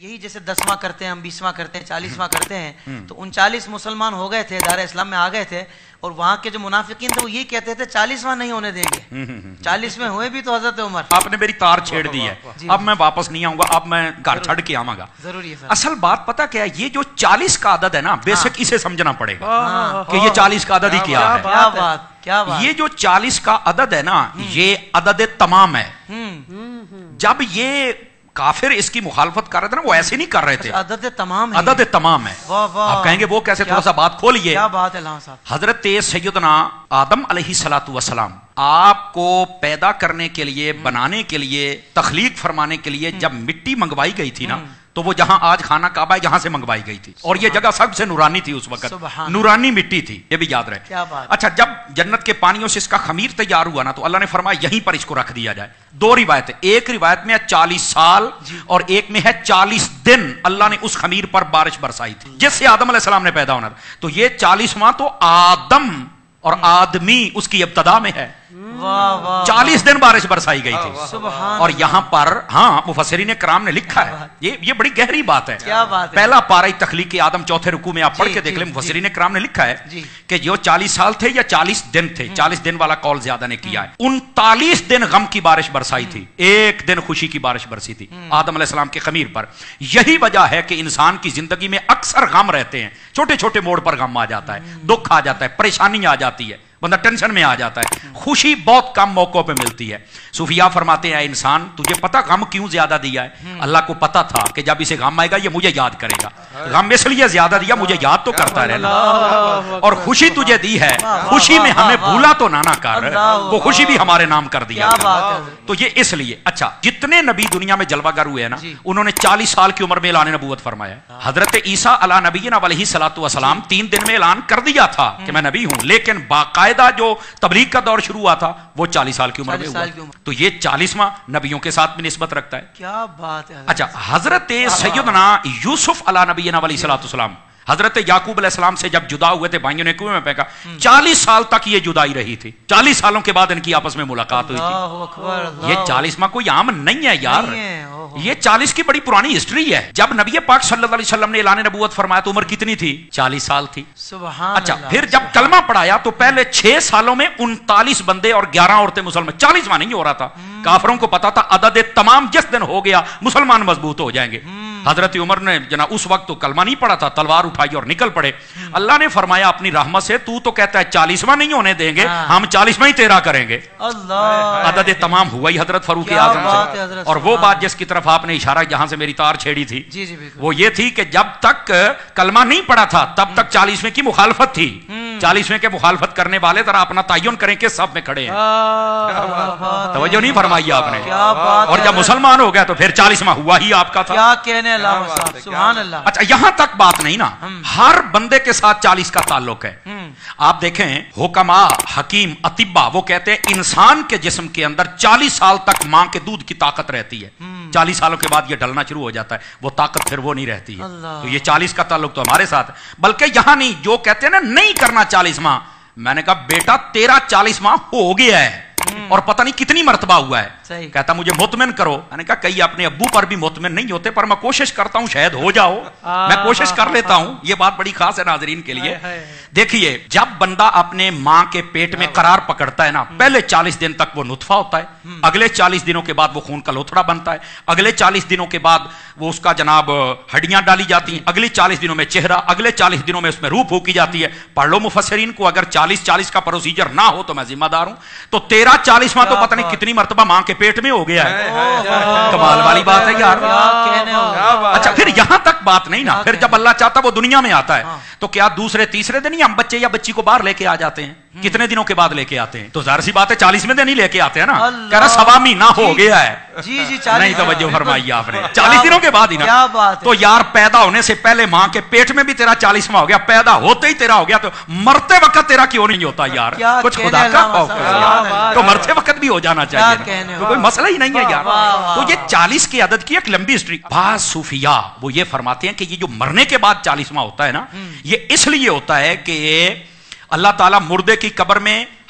یہی جیسے 10واں کرتے ہیں ہم 20واں کرتے ہیں 40واں کرتے ہیں تو 39 مسلمان ہو گئے تھے دار اسلام میں آ گئے تھے اور وہاں کے جو منافقین تھے وہ یہ کہتے تھے 40واں نہیں ہونے دیں گے 40 ہوئے بھی تو حضرت عمر آپ نے میری تار چھیڑ دی ہے اب میں واپس نہیں آؤں گا اب میں گھر چھڑ کے آؤں گا ضروری ہے اصل بات پتہ کیا ہے یہ جو 40 کا عدد ہے نا بیسک اسے سمجھنا پڑے گا کہ یہ 40 کا عدد ہی کیا ہے کیا بات کیا بات یہ جو 40 کا عدد ہے نا یہ عدد تمام ہے جب یہ کافر اس کی مخالفت کر رہے تھے نا وہ ایسے نہیں کر رہے تھے عدد تمام ہے عدد تمام ہے آپ کہیں گے وہ کیسے تھوڑا سا بات کھولیے کیا بات ہے صاحب حضرت سیدنا آدم علیہ السلام آپ کو پیدا کرنے کے لیے بنانے کے لیے تخلیق فرمانے کے لیے جب مٹی منگوائی گئی تھی نا تو وہ جہاں آج خانہ کعبہ ہے جہاں سے منگوائی گئی تھی اور یہ جگہ سب سے نورانی تھی اس وقت نورانی مٹی تھی یہ بھی یاد رہے اچھا جب جنت کے پانیوں سے اس کا خمیر تیار ہوا نا تو اللہ نے فرمایا یہیں پر اس کو رکھ دیا جائے دو روایتیں ایک روایت میں ہے 40 سال اور ایک میں ہے 40 دن اللہ نے اس خمیر پر بارش برسائی تھی جس سے آدم علیہ السلام نے پیدا ہونا تھا تو یہ 40واں تو آدم اور آدمی اس کی ابتدا میں ہے 40 دن بارش برسائی گئی تھی اور یہاں پر ہاں مفسرین کرام نے لکھا ہے یہ بڑی گہری بات ہے پہلا پارہ تخلیق آدم چوتھے رکوع میں آپ پڑھ کے دیکھ لیں مفسرین کرام نے لکھا ہے کہ جو 40 سال تھے یا 40 دن تھے 40 دن والا قول زیادہ نے کیا ہے 39 دن غم کی بارش برسائی تھی ایک دن خوشی کی بارش برسی تھی آدم علیہ السلام کے خمیر پر یہی وجہ ہے کہ انسان کی زندگی میں اکثر غم رہتے ہیں چھوٹے چھوٹے موڑ پر غم آ جاتا ہے دکھ آ جاتا ہے پریشانی آ جاتی ہے بندہ ٹینشن میں آ جاتا ہے خوشی بہت کم موقعوں پہ ملتی ہے صوفیاء فرماتے ہیں انسان تجھے پتا غم کیوں زیادہ دیا ہے اللہ کو پتا تھا کہ جب اسے غم آئے گا یہ مجھے یاد کرے گا غم اس لیے زیادہ دیا مجھے یاد تو کرتا رہنا اور خوشی تجھے دی ہے خوشی میں ہمیں بھولا تو نہ کر وہ خوشی بھی ہمارے نام کر دیا تو یہ اس لیے اچھا جتنے نبی دنیا میں جلوہ گر ہوئے ہیں نا انہوں نے 40 سال کی عمر میں اعلان نبوت فرمایا حضرت عیسیٰ علی نبینا علیہ السلام 3 دن میں اعلان کر دیا تھا کہ میں نبی ہوں لیکن باقاعدہ جو تبلیغ کا دور شروع ہوا تھا وہ 40 سال کی عمر میں ہوا تو یہ 40واں نبیوں کے ساتھ بھی نسبت رکھتا ہے کیا بات ہے اچھا حضرت سیدنا یوسف علی نبینا علیہ السلام حضرت یعقوب علیہ السلام سے جب جدا ہوئے تھے بھائیوں نے کنویں میں پھینکا 40 سال تک یہ جدائی رہی تھی 40 سالوں کے بعد ان کی آپس میں ملاقات ہوئی تھی یہ 40واں کوئی عام نہیں ہے یار یہ 40 کی بڑی پرانی ہسٹری ہے جب نبی پاک صلی اللہ علیہ وسلم نے اعلان نبوت فرمایا تو عمر کتنی تھی 40 سال تھی اچھا پھر جب کلمہ پڑھایا تو پہلے 6 سالوں میں 39 بندے اور 11 عورتیں مسلمان 40واں نہیں ہو رہا تھا کافروں کو پتا تھا عدد تمام جس دن ہو گیا مسلمان مضبوط ہو جائیں گے حضرت عمر نے جناب اس وقت تو کلمہ نہیں پڑا تھا تلوار اٹھائی اور نکل پڑے اللہ نے فرمایا اپنی رحمت سے تو کہتا ہے 40واں نہیں ہونے دیں گے ہم 40واں ہی تیرا کریں گے عدد تمام ہوا ہی حضرت فاروق اعظم سے اور وہ بات جس کی طرف آپ نے اشارہ جہاں سے میری تار چھیڑی تھی وہ یہ تھی کہ جب تک کلمہ نہیں پڑا تھا تب تک 40ویں کی مخالفت تھی 40ویں کے مخالفت کرنے والے ذرا اپنا تعین کریں کہ سب میں کھڑے ہیں توجہ نہیں فرمائی آپ نے اور جب مسلمان ہو گیا تو پھر 40واں ہوا ہی آپ کا تھا سبحان اللہ اچھا یہاں تک بات نہیں نا ہر بندے کے ساتھ 40 کا تعلق ہے آپ دیکھیں حکما حکیم اطباء وہ کہتے ہیں انسان کے جسم کے اندر 40 سال تک ماں کے دودھ کی طاقت رہتی ہے 40 سالوں کے بعد یہ ڈلنا شروع ہو جاتا ہے وہ طاقت پھر وہ نہیں رہتی ہے تو یہ 40 کا تعلق تو ہمارے ساتھ ہے بلکہ یہاں نہیں جو کہتے ہیں نا نہیں کرنا 40واں میں نے کہا بیٹا تیرا 40واں ہو گیا ہے اور پتہ نہیں کتنی مرتبہ ہوا ہے کہتا مجھے مطمئن کرو میں نے کہا کئی اپنے ابو پر بھی مطمئن نہیں ہوتے پر میں کوشش کرتا ہوں شاید ہو جاؤ میں کوشش کر لیتا ہوں یہ بات بڑی خاص ہے ناظرین کے لیے دیکھیے جب بندہ اپنے ماں کے پیٹ میں قرار پکڑتا ہے نا پہلے 40 دن تک وہ نطفہ ہوتا ہے اگلے 40 دنوں کے بعد وہ خون کا لوتھڑا بنتا ہے اگلے 40 دنوں کے بعد وہ اس کا جناب ہڈیاں ڈالی جاتی ہیں اگلے 40 دنوں میں چہرہ اگلے 40 دنوں میں اس میں روح پھونکی جاتی ہے پڑھ لو مفسرین کو اگر 40 کا پروسیجر نہ ہو تو میں ذمہ دار ہوں تو تیرا 40واں تو پتہ نہیں کتنی مرتبہ ماں کے پیٹ میں ہو گیا ہے کمال والی بات ہے یار اچھا پھر یہاں تک بات نہیں نا پھر جب اللہ چاہتا وہ دنیا میں آتا ہے تو کیا دوسرے تیسرے دن ہی ہم بچے یا بچی کو باہر لے کے آ جاتے ہیں کتنے دنوں کے بعد لے کے آتے ہیں تو ظاہر سی بات ہے 40ویں دن ہی لے کے آتے ہیں نا کہہ رہا سوا مہینہ ہو گیا ہے نہیں توجہ فرمائی آپ نے 40 دنوں کے بعد ہی نا تو یار پیدا ہونے سے پہلے ماں کے پیٹ میں بھی تیرا 40واں ہو گیا پیدا ہوتے ہی تیرا ہو گیا تو مرتے وقت تیرا کیوں نہیں ہوتا یار کچھ خدا کا خوف ہے تو مرتے وقت بھی ہو جانا چاہیے تو کوئی مسئلہ ہی نہیں ہے یار تو یہ 40 کی عدد کی ایک لمبی ہسٹری بعض صوفیاء وہ یہ فرماتے ہیں کہ یہ جو مرنے کے بعد 40واں ہوتا ہے نا یہ اس لیے ہوتا ہے کہ اللہ تعالیٰ مردے کی قبر میں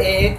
1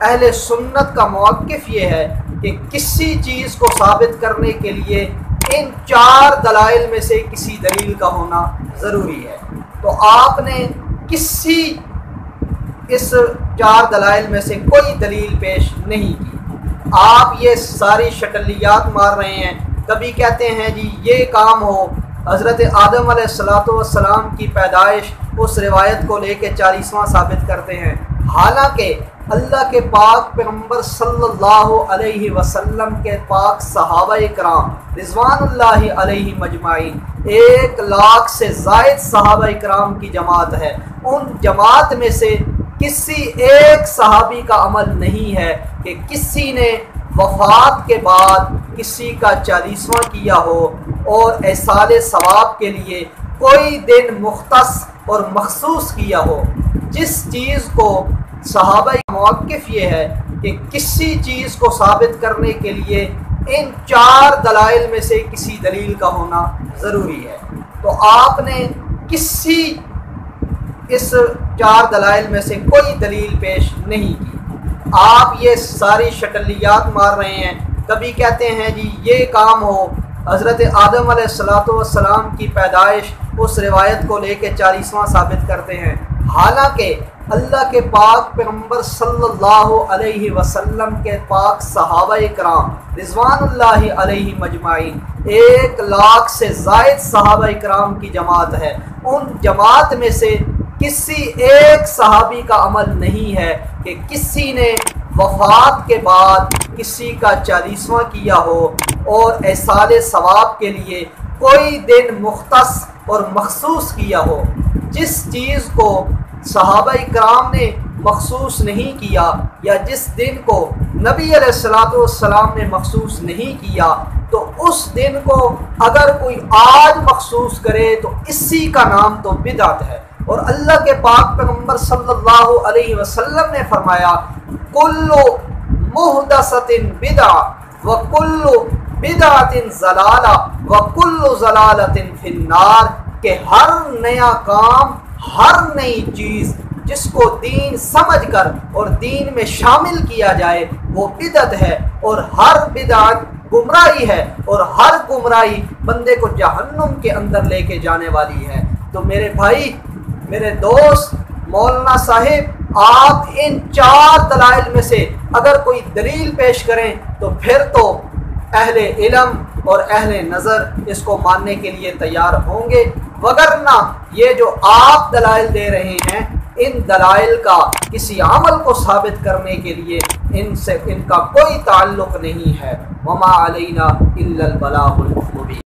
اہل سنت کا موقف یہ ہے کہ کسی چیز کو ثابت کرنے کے لیے ان 4 دلائل میں سے کسی دلیل کا ہونا ضروری ہے۔ تو آپ نے کسی اس 4 دلائل میں سے کوئی دلیل پیش نہیں کی، آپ یہ ساری شکلیات مار رہے ہیں۔ کبھی کہتے ہیں جی یہ کام ہو، حضرت آدم علیہ السلام کی پیدائش اس روایت کو لے کے 40واں ثابت کرتے ہیں، حالانکہ اللہ کے پاک پیغمبر صلی اللہ علیہ وسلم کے پاک صحابہ کرام رضوان اللہ علیہ مجمعین 1 لاکھ سے زائد صحابہ کرام کی جماعت ہے، ان جماعت میں سے کسی ایک صحابی کا عمل نہیں ہے کہ کسی نے وفات کے بعد کسی کا 40واں کیا ہو اور ایصال ثواب کے لیے کوئی دن مختص اور مخصوص کیا ہو۔ جس چیز کو صحابہ کا موقف یہ ہے کہ کسی چیز کو ثابت کرنے کے لیے ان 4 دلائل میں سے کسی دلیل کا ہونا ضروری ہے، تو آپ نے کسی اس 4 دلائل میں سے کوئی دلیل پیش نہیں کی، آپ یہ ساری شکلیات مار رہے ہیں۔ کبھی کہتے ہیں جی یہ کام ہو، حضرت آدم علیہ السلام کی پیدائش اس روایت کو لے کے 40واں ثابت کرتے ہیں، حالانکہ اللہ کے پاک پیغمبر صلی اللہ علیہ وسلم کے پاک صحابہ کرام رضوان اللہ علیہ مجمعین 1 لاکھ سے زائد صحابہ کرام کی جماعت ہے، ان جماعت میں سے کسی ایک صحابی کا عمل نہیں ہے کہ کسی نے وفات کے بعد کسی کا 40واں کیا ہو اور ایصال ثواب کے لیے کوئی دن مختص اور مخصوص کیا ہو۔ جس چیز کو صحابہ کرام نے مخصوص نہیں کیا یا جس دن کو نبی علیہ السلام نے مخصوص نہیں کیا، تو اس دن کو اگر کوئی آج مخصوص کرے تو اسی کا نام تو بدعت ہے۔ اور اللہ کے پاک پیغمبر صلی اللہ علیہ وسلم نے فرمایا کل محدثۃ بدعہ وکل بدعۃ ضلالہ وکل ضلالۃ فی النار، کہ ہر نیا کام، ہر نئی چیز جس کو دین سمجھ کر اور دین میں شامل کیا جائے وہ بدعت ہے، اور ہر بدعت گمراہی ہے، اور ہر گمراہی بندے کو جہنم کے اندر لے کے جانے والی ہے۔ تو میرے بھائی، میرے دوست، مولانا صاحب، آپ ان 4 دلائل میں سے اگر کوئی دلیل پیش کریں تو پھر تو اہل علم اور اہل نظر اس کو ماننے کے لیے تیار ہوں گے، وگرنہ یہ جو آپ دلائل دے رہے ہیں ان دلائل کا کسی عمل کو ثابت کرنے کے لیے ان کا کوئی تعلق نہیں ہے۔ وما علینا الا البلاغ المبین۔